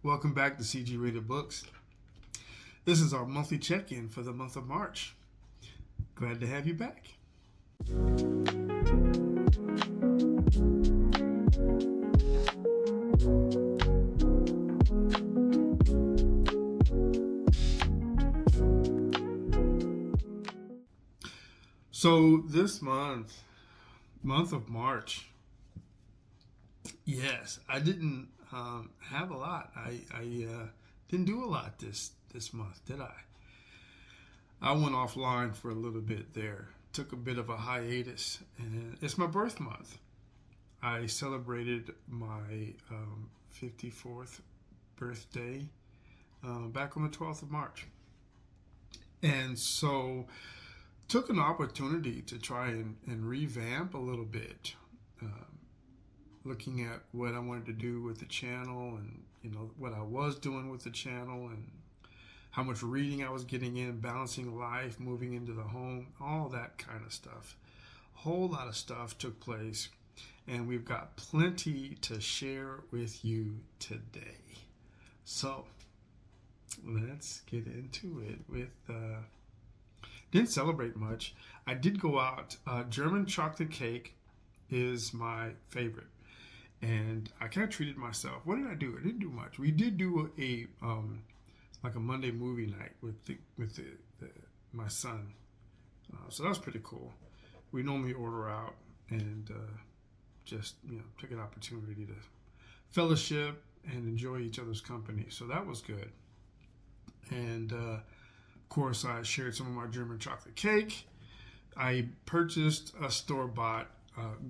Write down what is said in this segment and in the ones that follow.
Welcome back to CG Rated Books. This is our monthly check-in for the month of March. Glad to have you back. So this month of March, yes, I didn't have a lot. I didn't do a lot this month, did I? I went offline for a little bit there. Took a bit of a hiatus, and it's my birth month. I celebrated my 54th birthday back on the 12th of March. And so took an opportunity to try and revamp a little bit, looking at what I wanted to do with the channel and, what I was doing with the channel and how much reading I was getting in, balancing life, moving into the home, all that kind of stuff. A whole lot of stuff took place, and we've got plenty to share with you today. So let's get into it with didn't celebrate much. I did go out. German chocolate cake is my favorite, and I kind of treated myself. What did I do? I didn't do much. We did do a like a Monday movie night with my son, so that was pretty cool. We normally order out and just take an opportunity to fellowship and enjoy each other's company. So that was good, and. Of course, I shared some of my German chocolate cake. I purchased a store-bought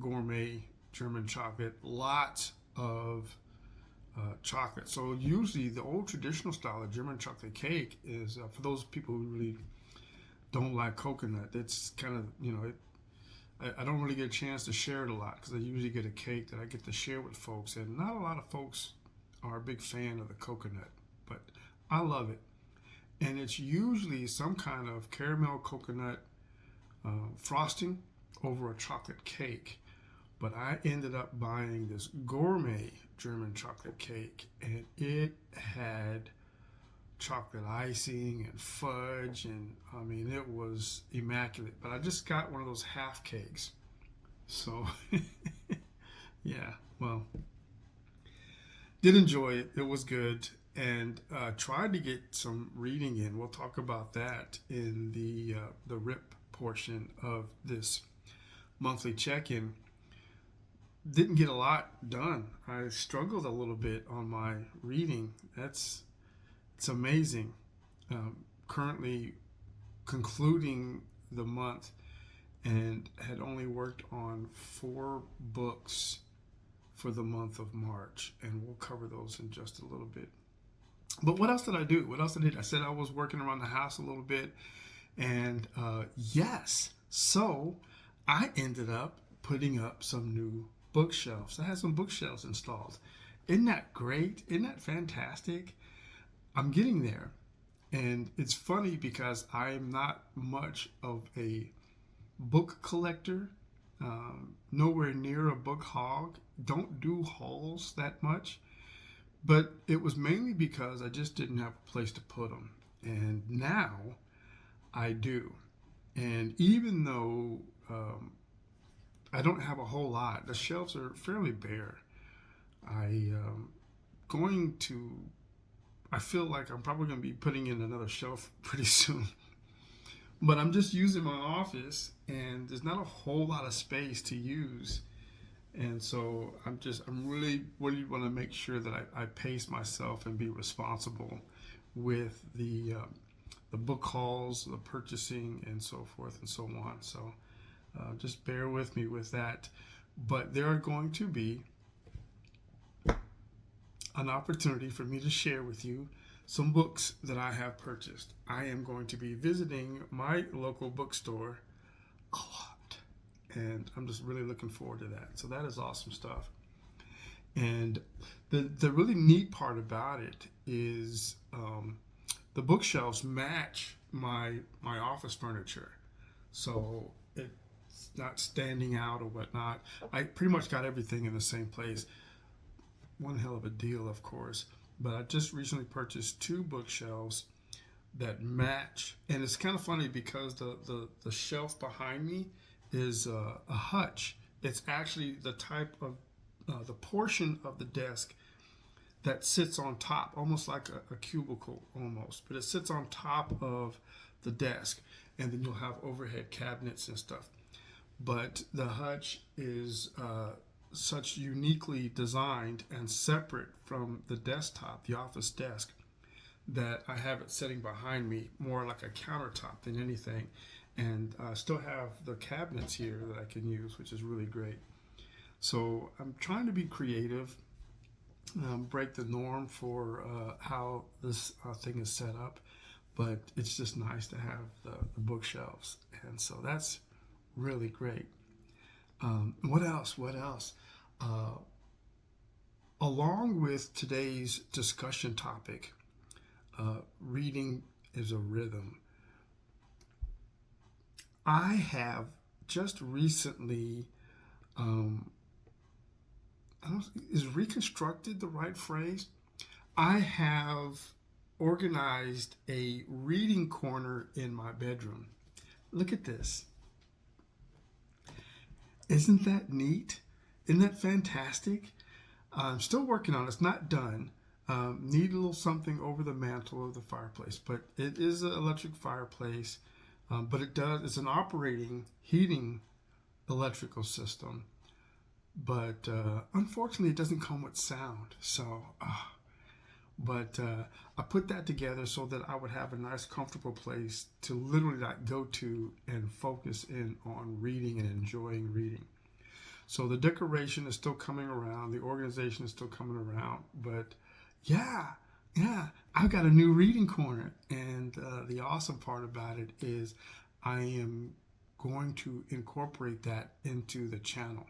gourmet German chocolate, lots of chocolate. So usually the old traditional style of German chocolate cake is, for those people who really don't like coconut, it's kind of, I don't really get a chance to share it a lot because I usually get a cake that I get to share with folks, and not a lot of folks are a big fan of the coconut, but I love it. And it's usually some kind of caramel coconut frosting over a chocolate cake. But I ended up buying this gourmet German chocolate cake, and it had chocolate icing and fudge, and I mean, it was immaculate. But I just got one of those half cakes. So, yeah, well, did enjoy it. It was good. And tried to get some reading in. We'll talk about that in the RIP portion of this monthly check-in. Didn't get a lot done. I struggled a little bit on my reading. It's amazing. Currently concluding the month and had only worked on 4 books for the month of March, and we'll cover those in just a little bit. But what else did I do? What else did I said I was working around the house a little bit. And yes, so I ended up putting up some new bookshelves. I had some bookshelves installed. Isn't that great? Isn't that fantastic? I'm getting there. And it's funny because I'm not much of a book collector, nowhere near a book hog. Don't do hauls that much. But it was mainly because I just didn't have a place to put them. And now I do. And even though I don't have a whole lot, the shelves are fairly bare. I feel like I'm probably going to be putting in another shelf pretty soon. But I'm just using my office, and there's not a whole lot of space to use. And so I'm really want to make sure that I pace myself and be responsible with the book hauls, the purchasing, and so forth and so on. So just bear with me with that. But there are going to be an opportunity for me to share with you some books that I have purchased. I am going to be visiting my local bookstore a lot. And I'm just really looking forward to that. So that is awesome stuff. And the really neat part about it is the bookshelves match my office furniture. So it's not standing out or whatnot. I pretty much got everything in the same place. One hell of a deal, of course. But I just recently purchased 2 bookshelves that match, and it's kind of funny because the shelf behind me is a hutch. It's actually the type of the portion of the desk that sits on top, almost like a cubicle almost, but it sits on top of the desk, and then you'll have overhead cabinets and stuff. But the hutch is such uniquely designed and separate from the desktop, the office desk, that I have it sitting behind me more like a countertop than anything. And I still have the cabinets here that I can use, which is really great. So I'm trying to be creative, break the norm for how this thing is set up, but it's just nice to have the bookshelves. And so that's really great. What else? What else? Along with today's discussion topic, reading is a rhythm. I have just recently, is reconstructed the right phrase? I have organized a reading corner in my bedroom. Look at this. Isn't that neat? Isn't that fantastic? I'm still working on it. It's not done. Need a little something over the mantle of the fireplace, but it is an electric fireplace. But it's an operating heating electrical system. But unfortunately, it doesn't come with sound. So, but I put that together so that I would have a nice, comfortable place to literally like go to and focus in on reading and enjoying reading. So the decoration is still coming around. The organization is still coming around. But yeah, I've got a new reading corner. And the awesome part about it is I am going to incorporate that into the channel.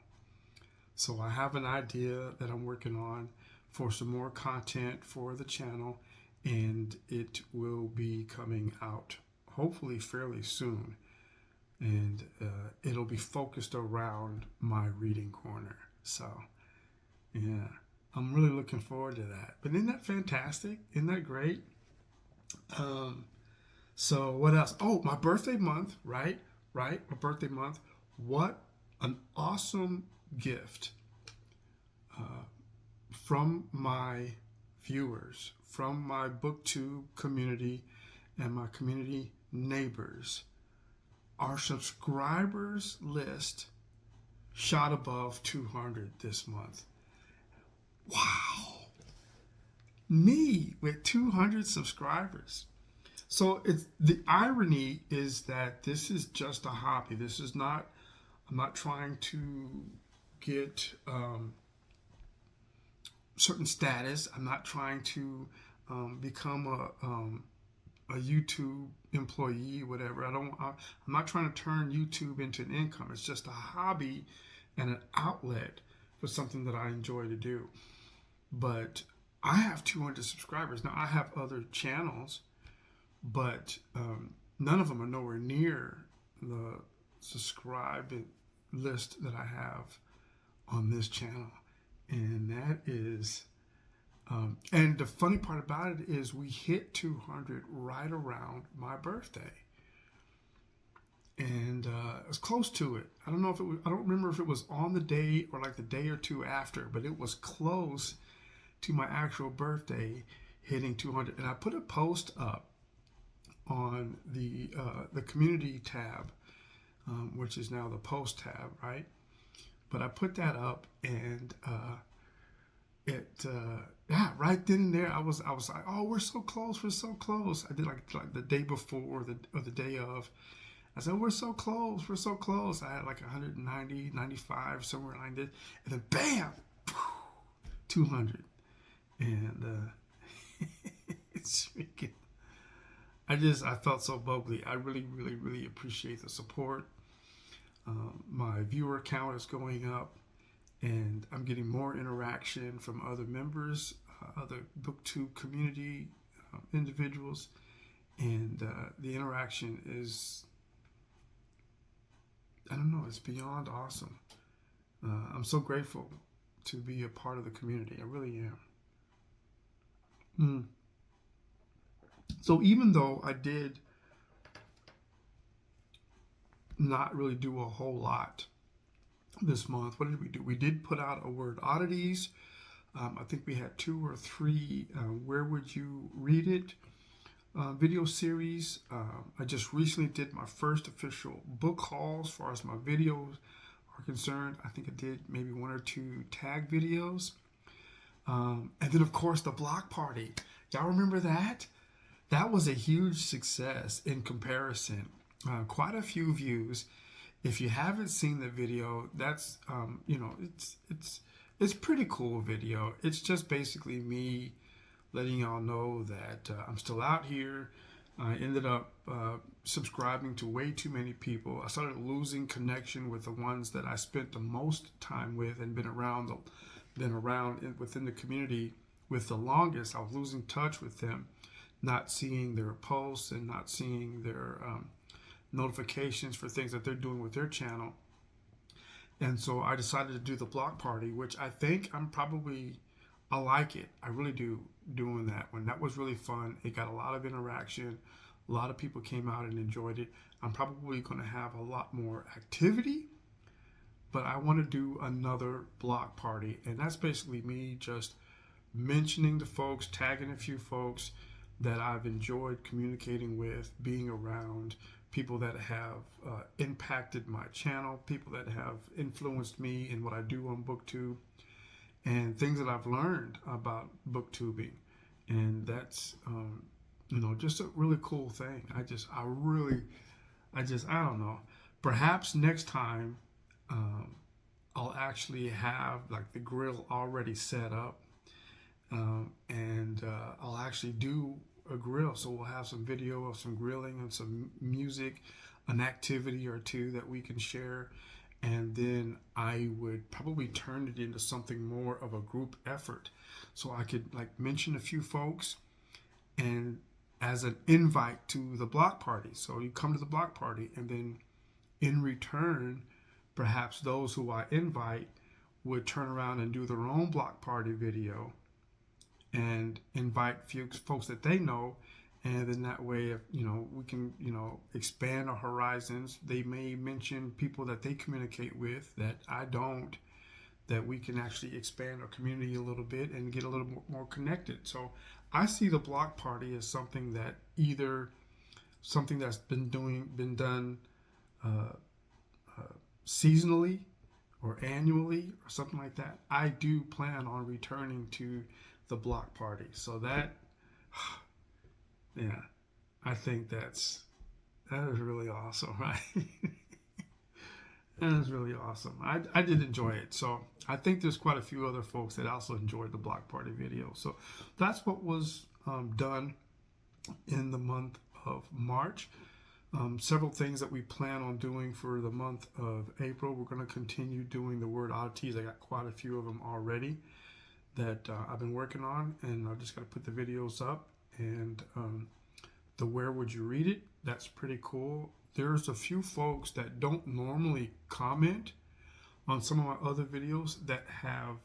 So I have an idea that I'm working on for some more content for the channel, and it will be coming out hopefully fairly soon. And it'll be focused around my reading corner. So, yeah, I'm really looking forward to that. But isn't that fantastic? Isn't that great? So what else? Oh, my birthday month, right? My birthday month. What an awesome gift from my viewers, from my BookTube community and my community neighbors. Our subscribers list shot above 200 this month. Wow. Me with 200 subscribers. So the irony is that this is just a hobby. This is not, I'm not trying to get certain status. I'm not trying to become a YouTube employee, whatever. I'm not trying to turn YouTube into an income. It's just a hobby and an outlet for something that I enjoy to do. But I have 200 subscribers. Now I have other channels, but none of them are nowhere near the subscribe list that I have on this channel. And that is, and the funny part about it is we hit 200 right around my birthday. And it was close to it. I don't know if it was, I don't remember if it was on the day or like the day or two after, but it was close to my actual birthday hitting 200. And I put a post up on the community tab, which is now the post tab, right? But I put that up, and right then and there, I was like, oh, we're so close. I did like the day before or the day of. I said, we're so close. I had like 190, 95, somewhere like that. And then bam, 200. And it's freaking, I felt so bubbly. I really, really, really appreciate the support. My viewer count is going up, and I'm getting more interaction from other members, other BookTube community individuals, and the interaction is, I don't know, it's beyond awesome. I'm so grateful to be a part of the community. I really am. Mm. So even though I did not really do a whole lot this month, what did we do? We did put out a word oddities. I think we had 2 or 3 Where Would You Read It video series. I just recently did my first official book haul as far as my videos are concerned. I think I did maybe 1 or 2 tag videos. And then, of course, the block party. Y'all remember that? That was a huge success in comparison. Quite a few views. If you haven't seen the video, that's it's pretty cool video. It's just basically me letting y'all know that I'm still out here. I ended up subscribing to way too many people. I started losing connection with the ones that I spent the most time with and been around within the community with the longest. I was losing touch with them, not seeing their posts and not seeing their notifications for things that they're doing with their channel. And so I decided to do the block party, which I think I like it. I really do, doing that one. That was really fun. It got a lot of interaction. A lot of people came out and enjoyed it. I'm probably going to have a lot more activity, but I want to do another block party. And that's basically me just mentioning the folks, tagging a few folks that I've enjoyed communicating with, being around, people that have impacted my channel, people that have influenced me in what I do on BookTube, and things that I've learned about BookTubing. And that's, just a really cool thing. I don't know. Perhaps next time I'll actually have like the grill already set up, and I'll actually do a grill. So we'll have some video of some grilling and some music, an activity or 2 that we can share. And then I would probably turn it into something more of a group effort. So I could like mention a few folks and as an invite to the block party. So you come to the block party, and then in return, perhaps those who I invite would turn around and do their own block party video and invite few folks that they know. And then that way, if we can expand our horizons. They may mention people that they communicate with that I don't, that we can actually expand our community a little bit and get a little more connected. So I see the block party as something that either something that's been done seasonally or annually or something like that. I do plan on returning to the block party. So that, yeah, I think that is really awesome, right? That is really awesome. I did enjoy it. So I think there's quite a few other folks that also enjoyed the block party video. So that's what was done in the month of March. Several things that we plan on doing for the month of April. We're going to continue doing the word oddities. I got quite a few of them already that I've been working on, and I just got to put the videos up. And the Where Would You Read It? That's pretty cool. There's a few folks that don't normally comment on some of my other videos that have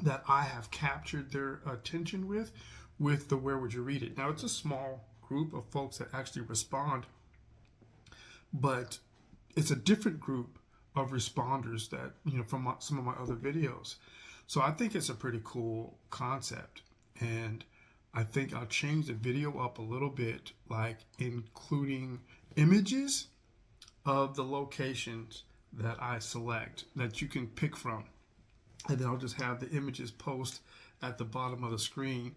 that I have captured their attention with the Where Would You Read It? Now it's a small group of folks that actually respond, but it's a different group of responders that from some of my other videos. So I think it's a pretty cool concept, and I think I'll change the video up a little bit, like including images of the locations that I select that you can pick from, and then I'll just have the images post at the bottom of the screen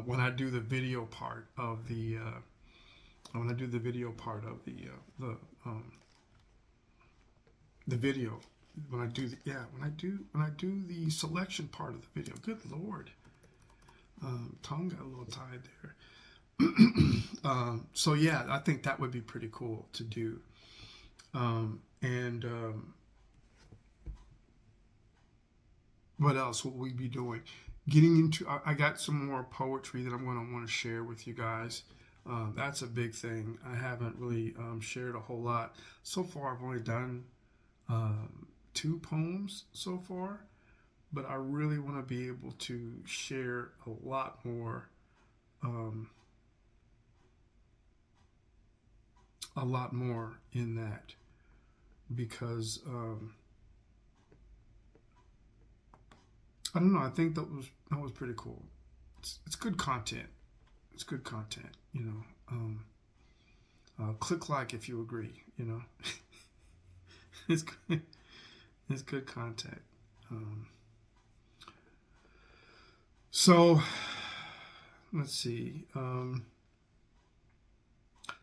when I do the video part of the video. When I do the selection part of the video. Good Lord. Tongue got a little tied there. So yeah, I think that would be pretty cool to do. What else will we be doing? Getting into, I got some more poetry that I'm going to want to share with you guys. That's a big thing. I haven't really shared a whole lot. So far, I've only done 2 poems so far. but I really want to be able to share a lot more, in that, because I don't know. I think that was pretty cool. It's good content. It's good content. Click like if you agree. It's good. It's good content. So let's see.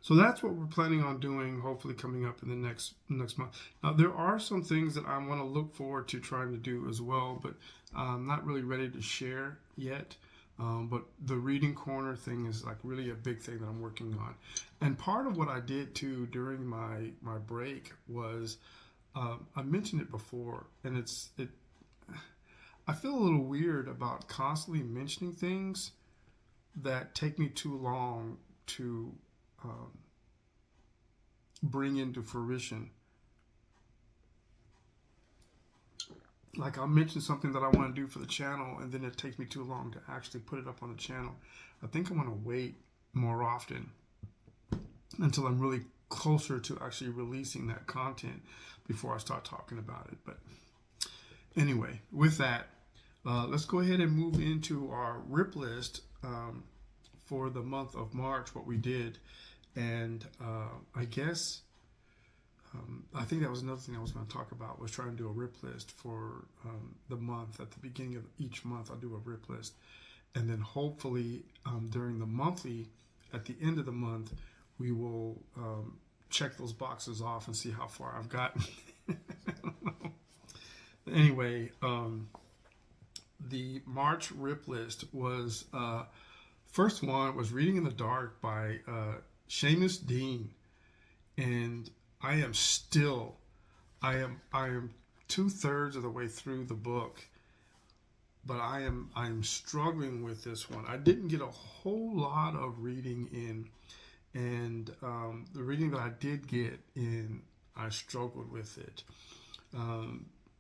So that's what we're planning on doing, hopefully coming up in the next month. Now, there are some things that I want to look forward to trying to do as well, but I'm not really ready to share yet. But the reading corner thing is like really a big thing that I'm working on. And part of what I did too during my break was, I mentioned it before, and I feel a little weird about constantly mentioning things that take me too long to bring into fruition. Like I'll mention something that I want to do for the channel, and then it takes me too long to actually put it up on the channel. I think I'm going to wait more often until I'm really closer to actually releasing that content before I start talking about it. But anyway, with that, let's go ahead and move into our rip list for the month of March, what we did. And I guess I think that was another thing I was going to talk about, was trying to do a rip list for the month. At the beginning of each month, I'll do a rip list. And then hopefully during the monthly, at the end of the month, we will check those boxes off and see how far I've gotten. Anyway, the March rip list was, first one was Reading in the Dark by Seamus, Deane. And I am 2/3 of the way through the book, but I am struggling with this one. I didn't get a whole lot of reading in, and the reading that I did get in, I struggled with it.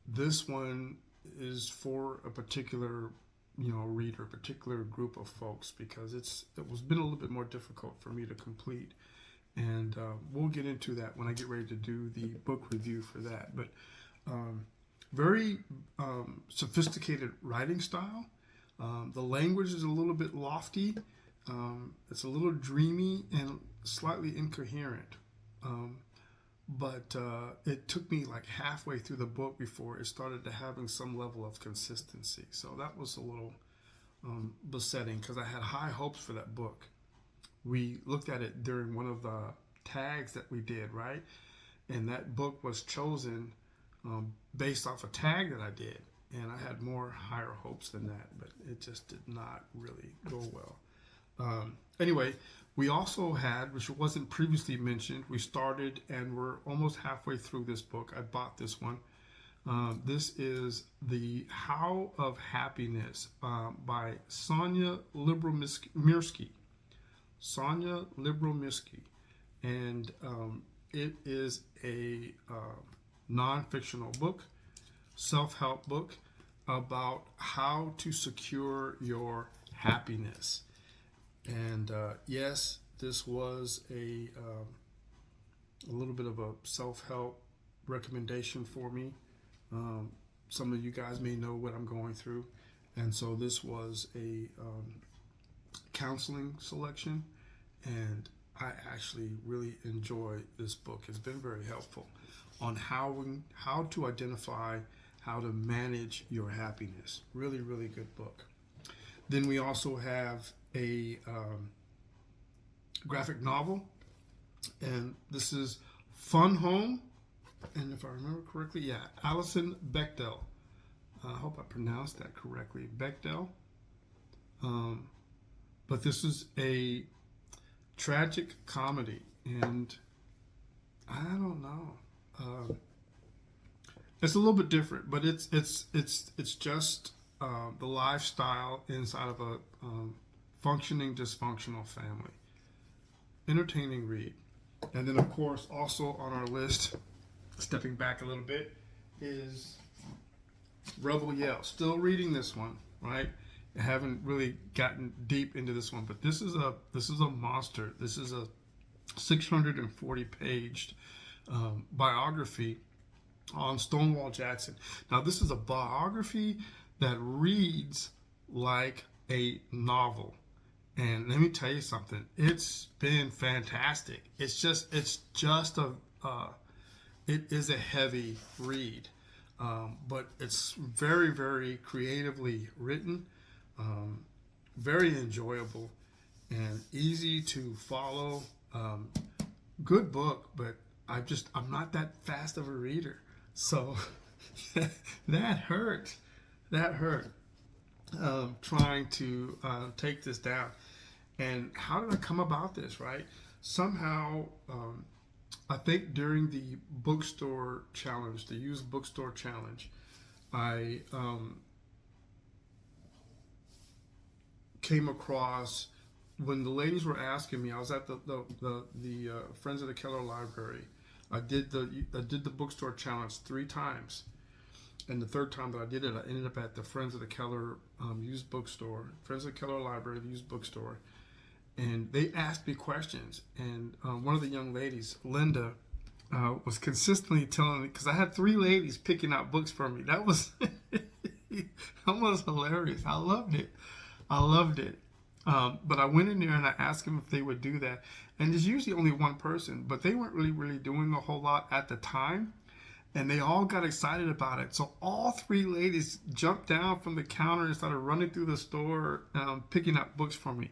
This one is for a particular reader, a particular group of folks, because it was been a little bit more difficult for me to complete. And we'll get into that when I get ready to do the book review for that. But very sophisticated writing style. The language is a little bit lofty. It's a little dreamy and slightly incoherent. But it took me like halfway through the book before it started to having some level of consistency. So that was a little besetting, because I had high hopes for that book. We looked at it during one of the tags that we did, right? And that book was chosen based off a tag that I did. And I had higher hopes than that, but it just did not really go well. Anyway, we also had, which wasn't previously mentioned, we started and we're almost halfway through this book. I bought this one. This is The How of Happiness by Sonja Lyubomirsky. Sonja Lyubomirsky. And it is a non-fictional book, self-help book about how to secure your happiness. And yes, this was a little bit of a self-help recommendation for me. Some of you guys may know what I'm going through, and so this was a counseling selection, and I actually really enjoy this book. It's been very helpful on how to identify how to manage your happiness. Really, really good book. Then we also have a graphic novel, and this is Fun Home, and if I remember correctly, yeah, Alison Bechdel. I hope I pronounced that correctly, Bechdel. But this is a tragic comedy, and I don't know. It's a little bit different, but it's just the lifestyle inside of a functioning dysfunctional family. Entertaining read. And then, of course, also on our list, stepping back a little bit, is Rebel Yell. Still reading this one, right? I haven't really gotten deep into this one, but this is a monster. This is a 640 page biography on Stonewall Jackson. Now, this is a biography that reads like a novel. And let me tell you something. It's been fantastic. It's just it is a heavy read, but it's very, very creatively written, very enjoyable, and easy to follow. Good book, but I'm not that fast of a reader, so that hurt. That hurt. Trying to take this down. And how did I come about this, right? Somehow, I think during the bookstore challenge, the used bookstore challenge, I came across, when the ladies were asking me, I was at the Friends of the Keller Library. I did the bookstore challenge 3 times. And the third time that I did it, I ended up at the Friends of the Keller used bookstore, Friends of the Keller Library, the used bookstore. And they asked me questions. And one of the young ladies, Linda, was consistently telling me, because I had 3 ladies picking out books for me. That was hilarious. I loved it. But I went in there and I asked them if they would do that. And there's usually only one person, but they weren't really doing a whole lot at the time. And they all got excited about it. So all 3 ladies jumped down from the counter and started running through the store, picking up books for me.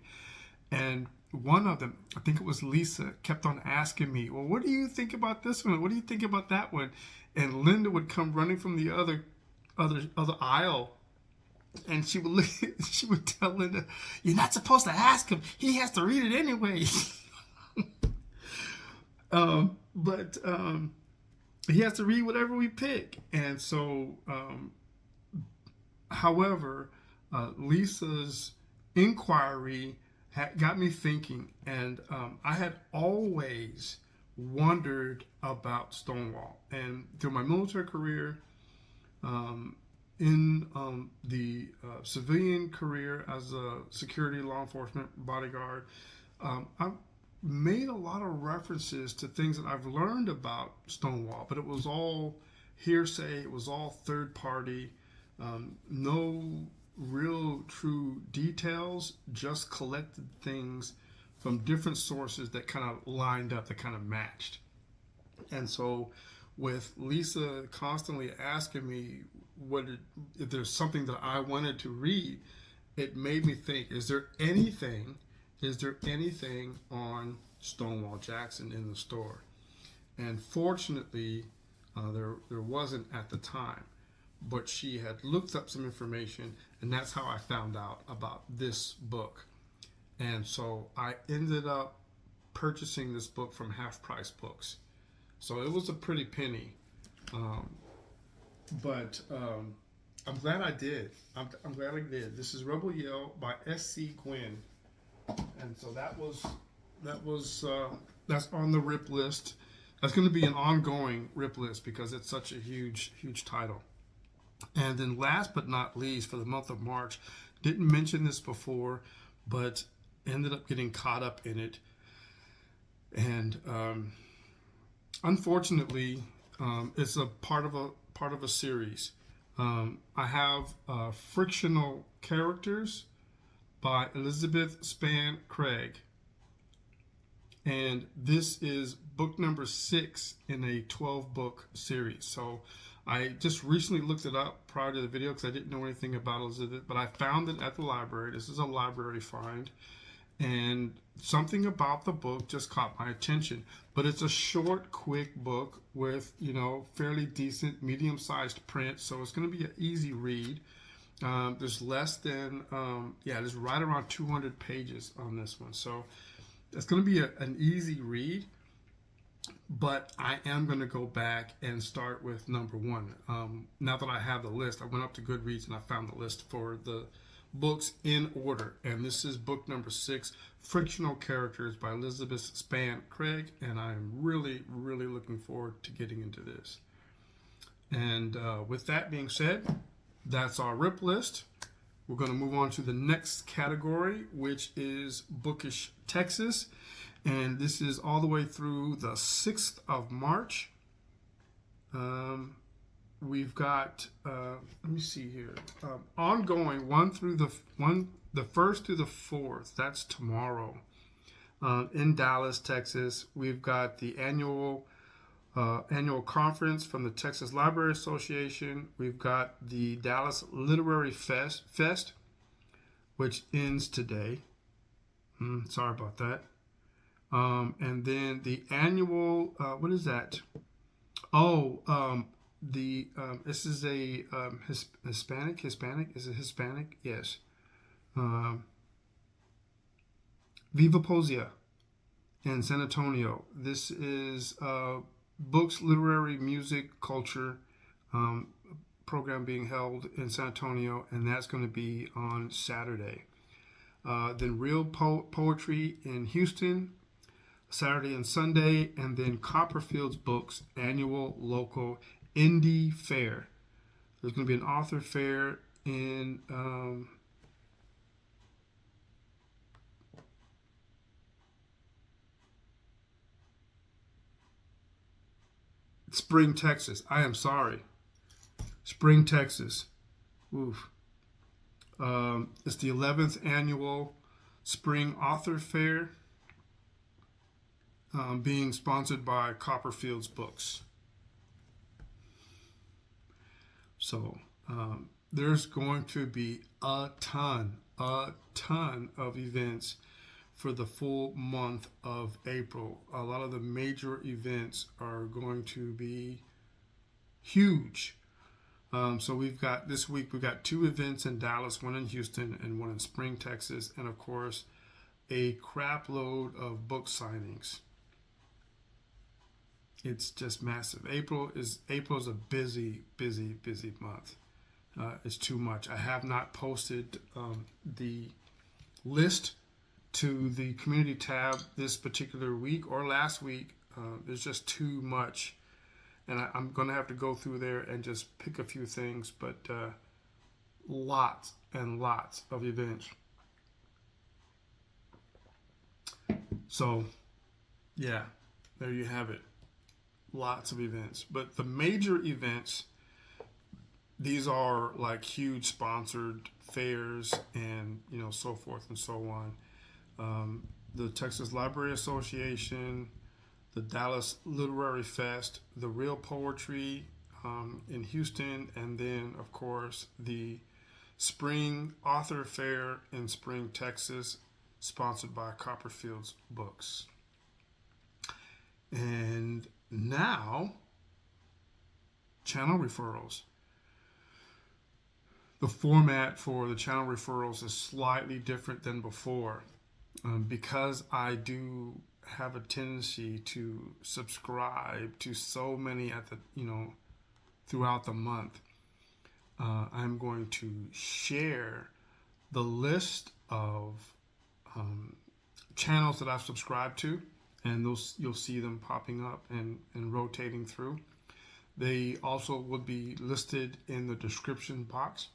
And one of them, I think it was Lisa, kept on asking me, well, what do you think about this one? What do you think about that one? And Linda would come running from the other aisle. And she would tell Linda, you're not supposed to ask him. He has to read it anyway. But he has to read whatever we pick. And so, however, Lisa's inquiry got me thinking. And I had always wondered about Stonewall. And through my military career, in the civilian career as a security law enforcement bodyguard, I've made a lot of references to things that I've learned about Stonewall, but it was all hearsay, it was all third party, no real true details, just collected things from different sources that kind of lined up, that kind of matched. And so with Lisa constantly asking me if there's something that I wanted to read, it made me think, is there anything on Stonewall Jackson in the store? And fortunately, there wasn't at the time, but she had looked up some information, and that's how I found out about this book. And so I ended up purchasing this book from Half Price Books. So it was a pretty penny, but I'm glad I did. I'm glad I did. This is Rebel Yell by S.C. Gwynne, and so that's on the rip list. That's going to be an ongoing rip list because it's such a huge title. And then last but not least, for the month of March, didn't mention this before, but ended up getting caught up in it, and unfortunately, it's a part of a series. I have Frictional Characters by Elizabeth Spann Craig, and this is book number 6 in a 12-book series. So I just recently looked it up prior to the video because I didn't know anything about Elizabeth, but I found it at the library. This is a library find, and something about the book just caught my attention. But it's a short, quick book with, fairly decent, medium-sized print, so it's going to be an easy read. There's there's right around 200 pages on this one, so it's going to be an easy read. But I am going to go back and start with number 1. Now that I have the list, I went up to Goodreads and I found the list for the books in order, and this is book number 6, Frictional Characters by Elizabeth Spann Craig, and I'm really looking forward to getting into this. And with that being said, that's our rip list. We're going to move on to the next category, which is Bookish Texas. And this is all the way through the 6th of March. We've got, let me see here, ongoing the 1st through the 4th. That's tomorrow. In Dallas, Texas. We've got the annual conference from the Texas Library Association. We've got the Dallas Literary Fest, which ends today. Sorry about that. And then the annual, what is that? This is a Hispanic. Is it Hispanic? Yes. Viva Poesia in San Antonio. This is books, literary, music, culture program being held in San Antonio, and that's going to be on Saturday. Then Real Poetry in Houston, Saturday and Sunday, and then Copperfield's Books annual local indie fair. There's going to be an author fair in Spring, Texas. I am sorry. Spring, Texas. Oof. It's the 11th annual Spring Author Fair, being sponsored by Copperfield's Books. So there's going to be a ton of events for the full month of April. A lot of the major events are going to be huge. So this week we've got 2 events in Dallas, one in Houston and one in Spring, Texas, and of course a crap load of book signings. It's just massive. April is a busy month. It's too much. I have not posted the list to the community tab this particular week or last week. There's just too much, and I'm going to have to go through there and just pick a few things, but lots and lots of events. So, yeah, there you have it. Lots of events. But the major events, these are like huge sponsored fairs and, so forth and so on. The Texas Library Association, the Dallas Literary Fest, the Real Poetry in Houston, and then, of course, the Spring Author Fair in Spring, Texas, sponsored by Copperfield's Books. And now, channel referrals. The format for the channel referrals is slightly different than before, because I do have a tendency to subscribe to so many throughout the month. I'm going to share the list of channels that I've subscribed to, and those you'll see them popping up and rotating through. They also will be listed in the description box.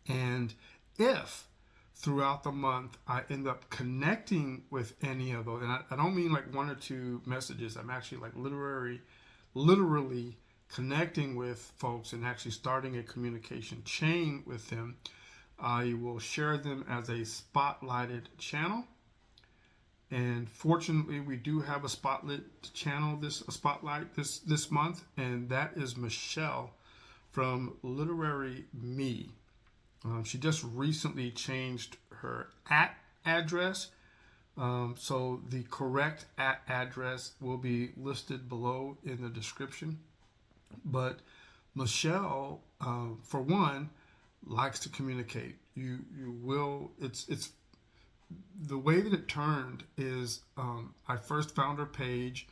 And if throughout the month I end up connecting with any of those, and I don't mean like 1 or 2 messages, I'm actually like literally connecting with folks and actually starting a communication chain with them, I will share them as a spotlighted channel. And fortunately, we do have a spotlight channel, spotlight this month, and that is Michelle from Literary Me. She just recently changed her address, so the correct address will be listed below in the description. But Michelle, for one, likes to communicate. You will. It's the way that it turned is I first found her page.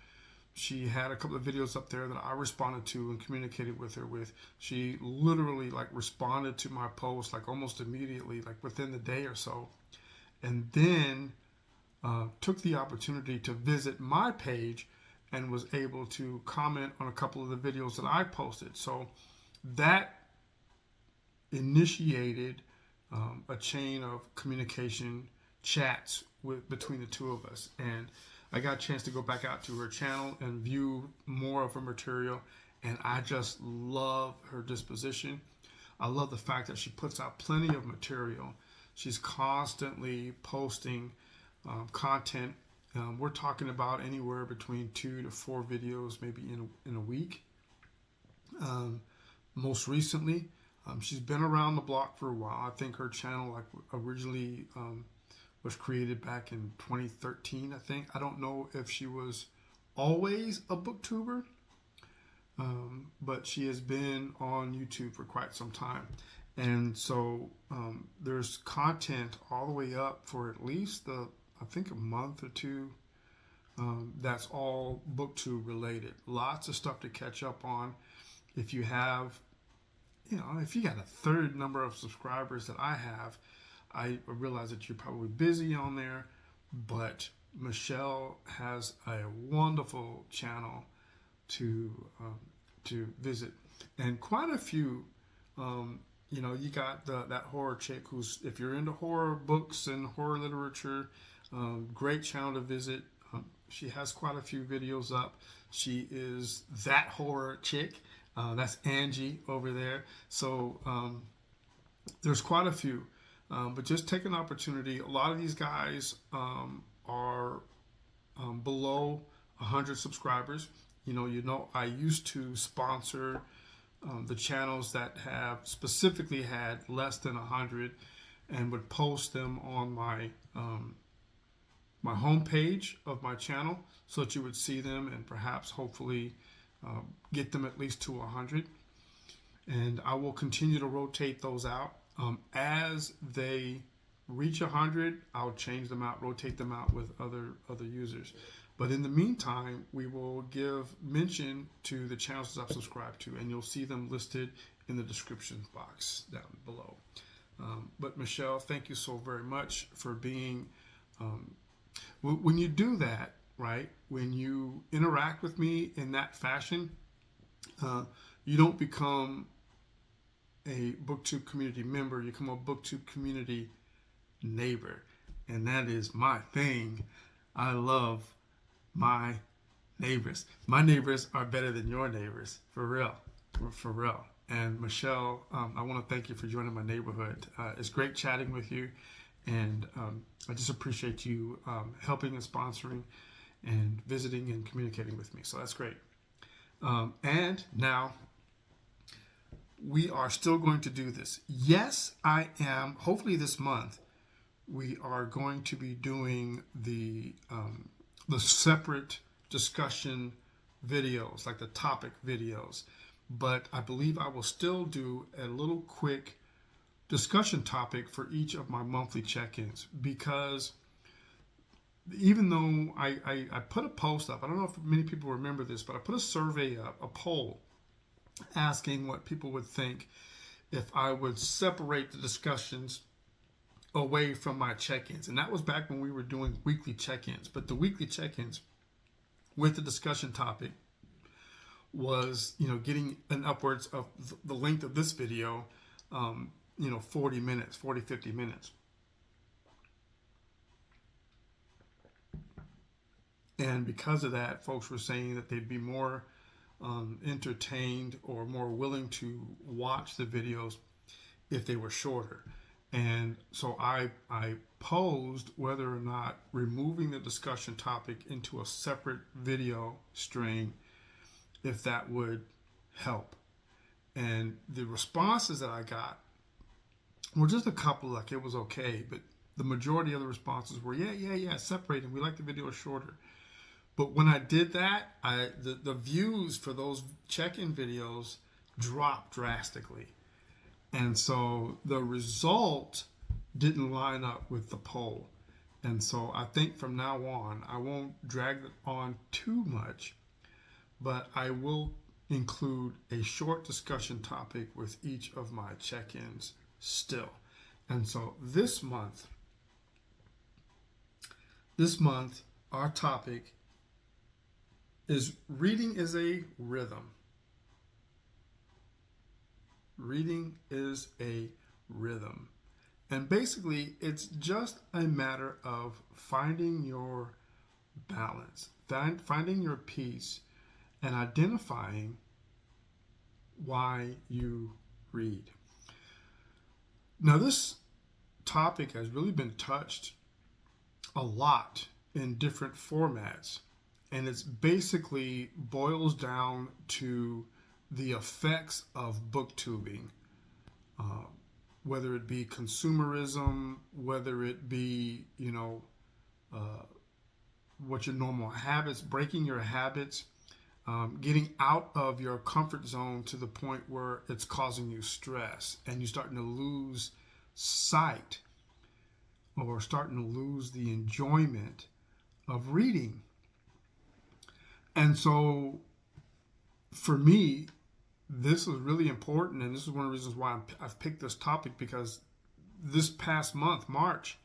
She had a couple of videos up there that I responded to and communicated with her with. She literally responded to my post almost immediately, within the day or so, and then took the opportunity to visit my page and was able to comment on a couple of the videos that I posted. So that initiated a chain of communication chats between the two of us. And I got a chance to go back out to her channel and view more of her material. And I just love her disposition. I love the fact that she puts out plenty of material. She's constantly posting content. We're talking about anywhere between 2 to 4 videos, maybe in a week. Most recently, she's been around the block for a while. I think her channel originally was created back in 2013, I think. I don't know if she was always a booktuber, but she has been on YouTube for quite some time. And so there's content all the way up for at least I think a month or two. That's all booktube related. Lots of stuff to catch up on. If you have, if you got a third number of subscribers that I have, I realize that you're probably busy on there, but Michelle has a wonderful channel to visit, and quite a few. You got that horror chick who's, if you're into horror books and horror literature, great channel to visit. She has quite a few videos up. She is that horror chick. That's Angie over there. So there's quite a few. But just take an opportunity. A lot of these guys are below 100 subscribers. I used to sponsor the channels that have specifically had less than 100, and would post them on my my homepage of my channel, so that you would see them and perhaps hopefully get them at least to 100. And I will continue to rotate those out. As they reach 100, I'll change them out, rotate them out with other users. But in the meantime, we will give mention to the channels that I've subscribed to, and you'll see them listed in the description box down below. But Michelle, thank you so very much for being, when you do that, right, when you interact with me in that fashion, you don't become a BookTube community member, you become a BookTube community neighbor. And that is my thing. I love my neighbors. My neighbors are better than your neighbors, for real, for real. And Michelle, I want to thank you for joining my neighborhood. It's great chatting with you, and I just appreciate you helping and sponsoring and visiting and communicating with me. So that's great. And now we are still going to do this. Yes, I am. Hopefully this month we are going to be doing the separate discussion videos, like the topic videos. But I believe I will still do a little quick discussion topic for each of my monthly check-ins, because even though I put a post up, I don't know if many people remember this, but I put a survey up, a poll, asking what people would think if I would separate the discussions away from my check-ins. And that was back when we were doing weekly check-ins. But the weekly check-ins with the discussion topic was, getting an upwards of the length of this video, 40 minutes, 40, 50 minutes. And because of that, folks were saying that they'd be more entertained or more willing to watch the videos if they were shorter. And so I posed whether or not removing the discussion topic into a separate video string, if that would help. And the responses that I got were just a couple, like it was okay, but the majority of the responses were, yeah, separate them. We like the video shorter. But when I did that, the views for those check-in videos dropped drastically. And so the result didn't line up with the poll. And so I think from now on, I won't drag it on too much, but I will include a short discussion topic with each of my check-ins still. And so this month, our topic is reading is a rhythm. Reading is a rhythm. And basically, it's just a matter of finding your balance, finding your peace, and identifying why you read. Now, this topic has really been touched a lot in different formats, and it's basically boils down to the effects of booktubing, whether it be consumerism, whether it be, what your normal habits, breaking your habits, getting out of your comfort zone to the point where it's causing you stress and you're starting to lose sight or starting to lose the enjoyment of reading. And so for me, this is really important, and this is one of the reasons why I've picked this topic, because this past month, March,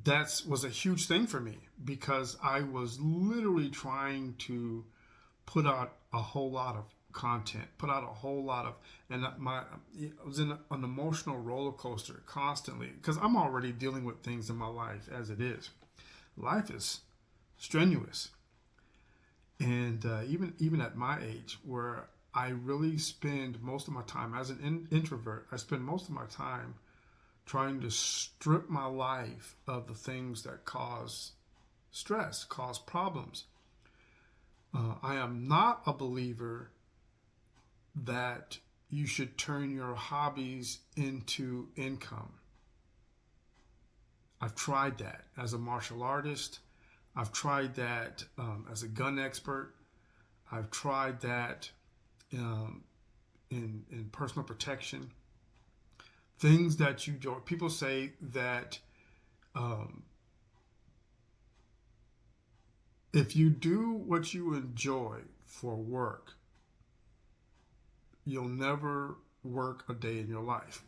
that was a huge thing for me, because I was literally trying to put out a whole lot of content, and I was in an emotional roller coaster constantly, because I'm already dealing with things in my life as it is. Life is strenuous. And even at my age, where I really spend most of my time as an introvert, I spend most of my time trying to strip my life of the things that cause stress, cause problems. I am not a believer that you should turn your hobbies into income. I've tried that as a martial artist. I've tried that as a gun expert. I've tried that in personal protection. Things that you do. People say that if you do what you enjoy for work, you'll never work a day in your life.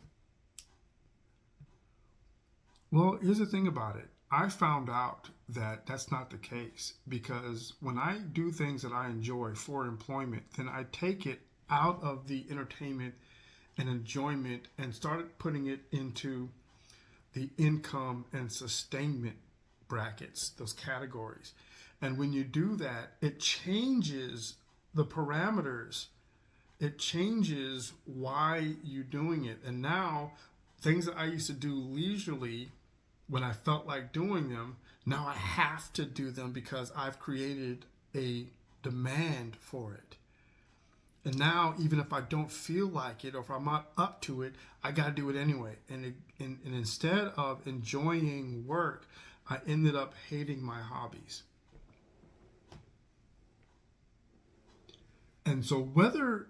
Well, here's the thing about it. I found out that that's not the case, because when I do things that I enjoy for employment, then I take it out of the entertainment and enjoyment and started putting it into the income and sustainment brackets, those categories. And when you do that, it changes the parameters. It changes why you're doing it. And now, things that I used to do leisurely when I felt like doing them, now I have to do them because I've created a demand for it. And now, even if I don't feel like it, or if I'm not up to it, I got to do it anyway. And instead of enjoying work, I ended up hating my hobbies. And so whether,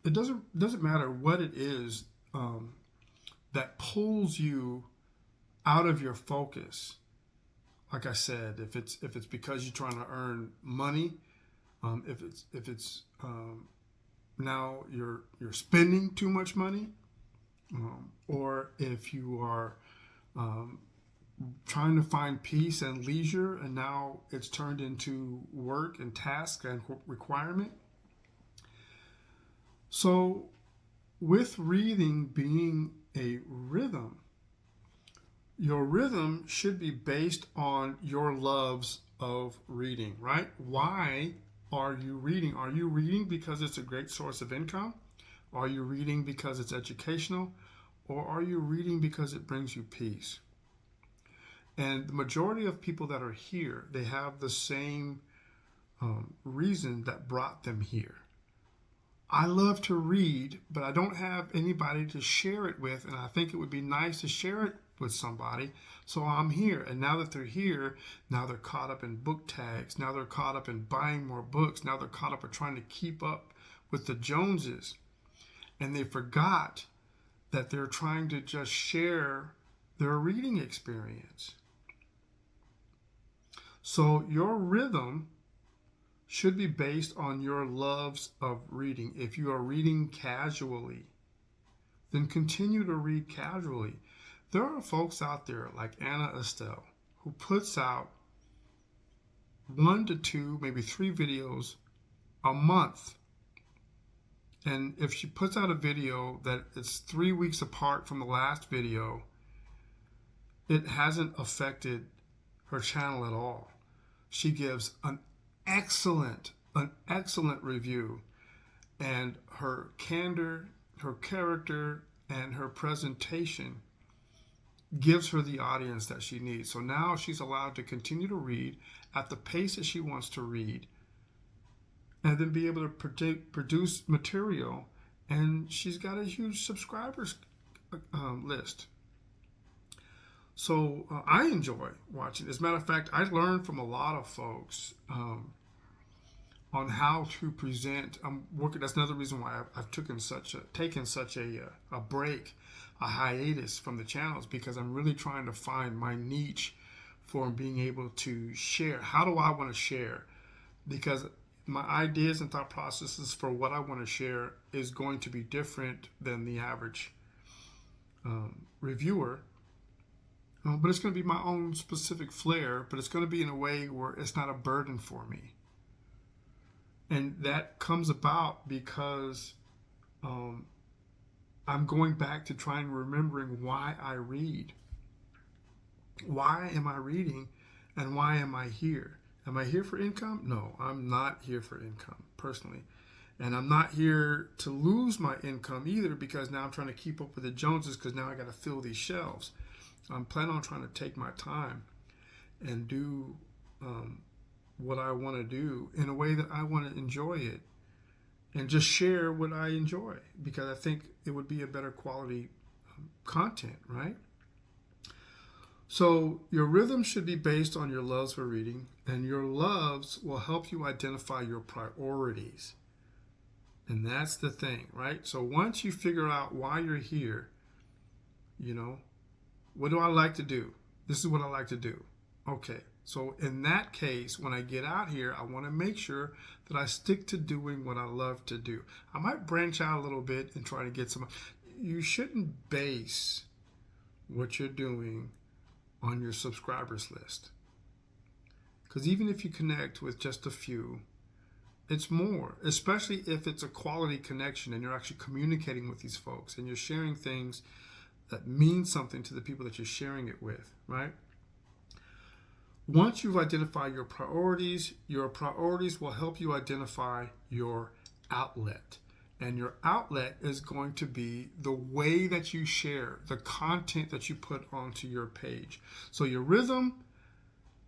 it doesn't matter what it is that pulls you out of your focus. Like I said, if it's because you're trying to earn money, if it's now you're spending too much money, or if you are trying to find peace and leisure, and now it's turned into work and task and requirement. So, with reading being a rhythm, your rhythm should be based on your loves of reading, right? Why are you reading? Are you reading because it's a great source of income? Are you reading because it's educational? Or are you reading because it brings you peace? And the majority of people that are here, they have the same reason that brought them here. I love to read, but I don't have anybody to share it with, and I think it would be nice to share it with somebody, so I'm here. And now that they're here, now they're caught up in book tags, now they're caught up in buying more books, now they're caught up in trying to keep up with the Joneses, and they forgot that they're trying to just share their reading experience. So your rhythm should be based on your loves of reading. If you are reading casually, then continue to read casually. There are folks out there like Alana Estelle who puts out 1 to 2, maybe 3 videos a month. And if she puts out a video that is 3 weeks apart from the last video, it hasn't affected her channel at all. She gives an excellent review, and her candor, her character, and her presentation gives her the audience that she needs. So now she's allowed to continue to read at the pace that she wants to read, and then be able to produce material. And she's got a huge subscribers list. So I enjoy watching. As a matter of fact, I learned from a lot of folks on how to present. I'm working. That's another reason why I've taken such a break, a hiatus from the channels, because I'm really trying to find my niche for being able to share. How do I want to share? Because my ideas and thought processes for what I want to share is going to be different than the average reviewer. But it's going to be my own specific flair, but it's going to be in a way where it's not a burden for me. And that comes about because I'm going back to trying remembering why I read. Why am I reading, and why am I here? Am I here for income? No, I'm not here for income, personally. And I'm not here to lose my income either, because now I'm trying to keep up with the Joneses, because now I got to fill these shelves. I'm planning on trying to take my time and do what I want to do in a way that I want to enjoy it, and just share what I enjoy, because I think it would be a better quality content, right? So your rhythm should be based on your loves for reading, and your loves will help you identify your priorities. And that's the thing, right? So once you figure out why you're here, what do I like to do? This is what I like to do. Okay, so in that case, when I get out here, I want to make sure that I stick to doing what I love to do. I might branch out a little bit and try to get some. You shouldn't base what you're doing on your subscribers list. Because even if you connect with just a few, it's more, especially if it's a quality connection and you're actually communicating with these folks and you're sharing things that mean something to the people that you're sharing it with, right? Once you've identified your priorities will help you identify your outlet. And your outlet is going to be the way that you share, the content that you put onto your page. So your rhythm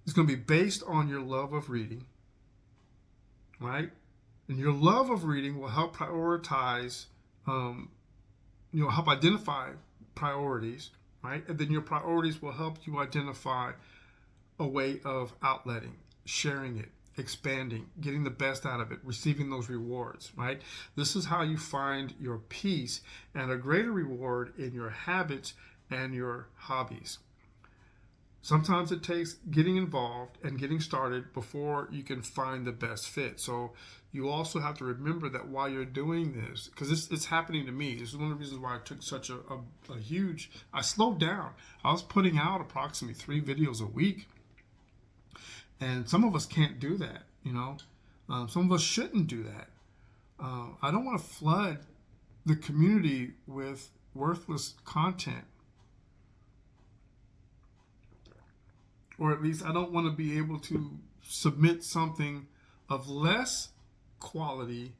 is going to be based on your love of reading, right? And your love of reading will help prioritize, help identify priorities, right? And then your priorities will help you identify a way of outletting, sharing it, expanding, getting the best out of it, receiving those rewards, right? This is how you find your peace and a greater reward in your habits and your hobbies. Sometimes it takes getting involved and getting started before you can find the best fit. So you also have to remember that while you're doing this, because it's happening to me. This is one of the reasons why I took such a huge, I slowed down. I was putting out approximately 3 videos a week. And some of us can't do that, some of us shouldn't do that. I don't want to flood the community with worthless content. Or at least I don't want to be able to submit something of less quality,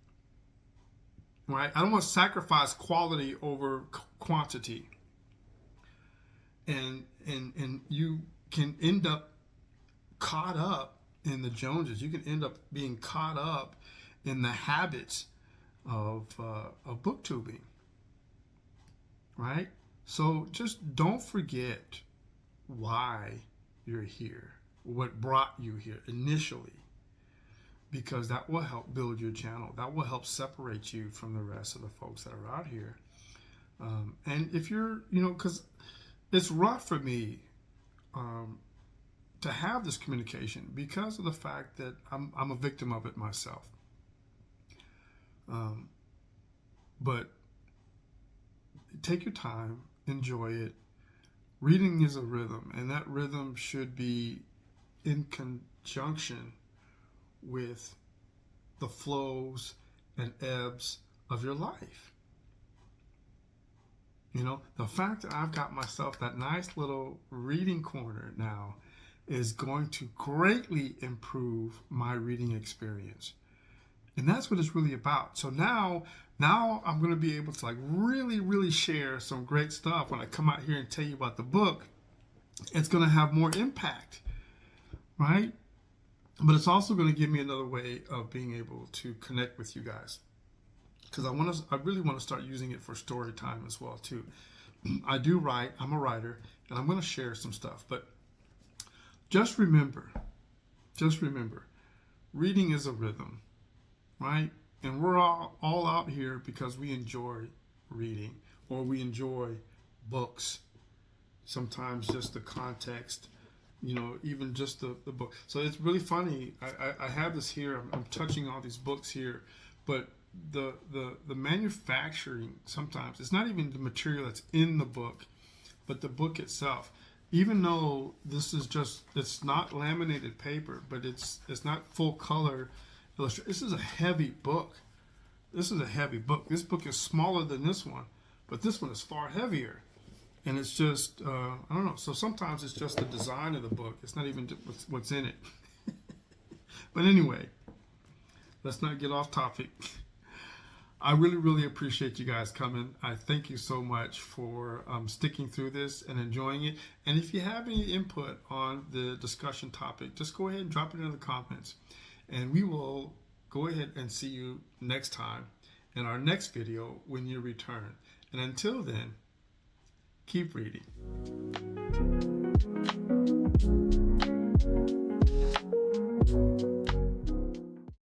right? I don't want to sacrifice quality over quantity. And you can end up caught up in the Joneses. You can end up being caught up in the habits of booktubing, right? So just don't forget why you're here, what brought you here initially, because that will help build your channel. That will help separate you from the rest of the folks that are out here. And if you're, because it's rough for me to have this communication because of the fact that I'm a victim of it myself. But take your time, enjoy it. Reading is a rhythm, and that rhythm should be in conjunction with the flows and ebbs of your life. You know, the fact that I've got myself that nice little reading corner now is going to greatly improve my reading experience. And that's what it's really about. So now I'm going to be able to like really share some great stuff when I come out here and tell you about the book. It's going to have more impact, right? But it's also going to give me another way of being able to connect with you guys, because I really want to start using it for story time as well too. I do write. I'm a writer, and I'm going to share some stuff. But just remember, reading is a rhythm, right? And we're all out here because we enjoy reading, or we enjoy books. Sometimes just the context, you know, even just the book. So it's really funny. I have this here. I'm touching all these books here, but the manufacturing, sometimes it's not even the material that's in the book, but the book itself. Even though this is just, it's not laminated paper, but it's not full color illustration. This is a heavy book. This book is smaller than this one, but this one is far heavier. And it's just, I don't know. So sometimes it's just the design of the book. It's not even what's in it. But anyway, let's not get off topic. I really appreciate you guys coming. I thank you so much for sticking through this and enjoying it. And if you have any input on the discussion topic, just go ahead and drop it in the comments. And we will go ahead and see you next time in our next video when you return. And until then, keep reading.